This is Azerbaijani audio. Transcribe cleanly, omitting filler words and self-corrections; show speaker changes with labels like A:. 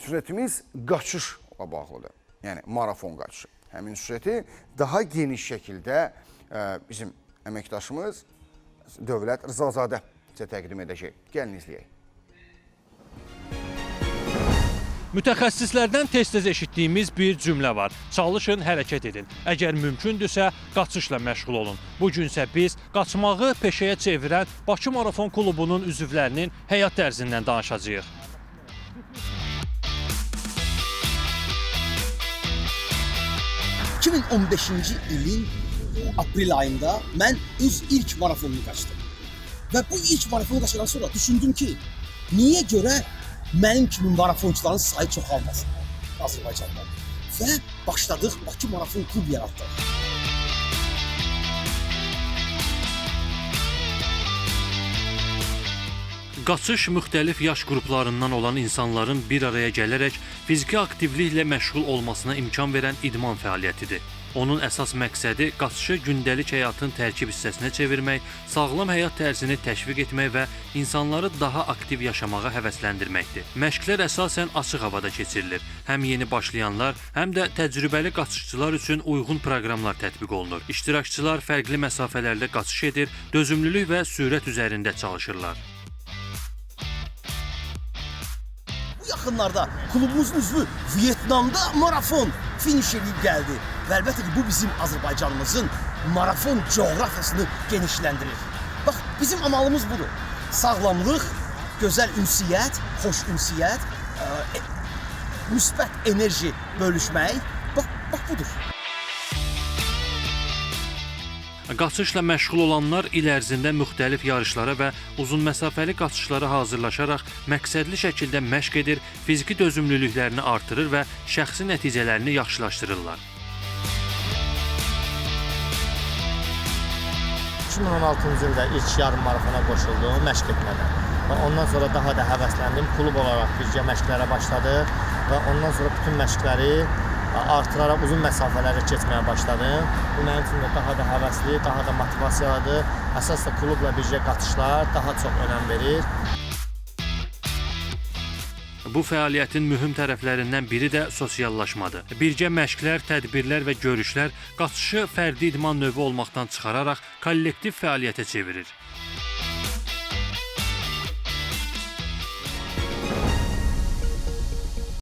A: süjetimiz qaçışla bağlıdır. Yəni marafon qaçışı. Həmin süjeti daha geniş şəkildə bizim əməkdaşımız Dövlət Rızazadə sizə təqdim edəcək. Gəlin izləyək.
B: Mütəxəssislərdən tez-tez eşitdiyimiz bir cümlə var. Çalışın, hərəkət edin. Əgər mümkündürsə, qaçışla məşğul olun. Bugünsə biz qaçmağı peşəyə çevirən Bakı Marafon Klubunun üzvlərinin həyat tərzindən danışacağıq.
C: ...2015-ci ilin aprel ayında mən öz ilk marafonunu qaçdım. Və bu ilk marafonu qaçandan sonra düşündüm ki, niyə görə mənim kimi marafonçuların sayı çoxalmasın Azərbaycanda. Və başladıq Bakı Marafon Klub yaratdıq.
B: Qaçış müxtəlif yaş qruplarından olan insanların bir araya gələrək fiziki aktivliklə məşğul olmasına imkan verən idman fəaliyyətidir. Onun əsas məqsədi qaçışı gündəlik həyatın tərkib hissəsinə çevirmək, sağlam həyat tərzini təşviq etmək və insanları daha aktiv yaşamağa həvəsləndirməkdir. Məşqlər əsasən açıq havada keçirilir. Həm yeni başlayanlar, həm də təcrübəli qaçışçılar üçün uyğun proqramlar tətbiq olunur. İştirakçılar fərqli məsafələrdə qaçış edir, dözümlülük və sürət üzərində çalışırlar.
C: Bu yaxınlarda klubumuzun üzvü Vyetnamda marafon finiş edib gəldi. Və əlbəttə ki, bu bizim Azərbaycanımızın marafon coğrafiyasını genişləndirir. Bax, bizim amalımız budur. Sağlamlıq, gözəl ünsiyyət, xoş ünsiyyət, müsbət enerji bölüşmək, bax budur.
B: Qaçışla məşğul olanlar il ərzində müxtəlif yarışlara və uzun məsafəli qaçışlara hazırlaşaraq məqsədli şəkildə məşq edir, fiziki dözümlülüklərini artırır və şəxsi nəticələrini yaxşılaşdırırlar.
D: 2016-cı ildə ilk yarım marafona qoşuldum məşq etmədən. Və ondan sonra daha da həvəsləndim, klub olaraq birgə məşqlərə başladıq və ondan sonra bütün məşqləri artıraraq uzun məsafələrə keçməyə başladım. Bu mənim üçün də daha da həvəsli, daha da motivasiyalıdır. Əsas da klubla birgə qaçışlar daha çox önəm verir.
B: Bu fəaliyyətin mühüm tərəflərindən biri də sosiallaşmadır. Birgə məşqlər, tədbirlər və görüşlər qaçışı fərdi idman növü olmaqdan çıxararaq kollektiv fəaliyyətə çevirir.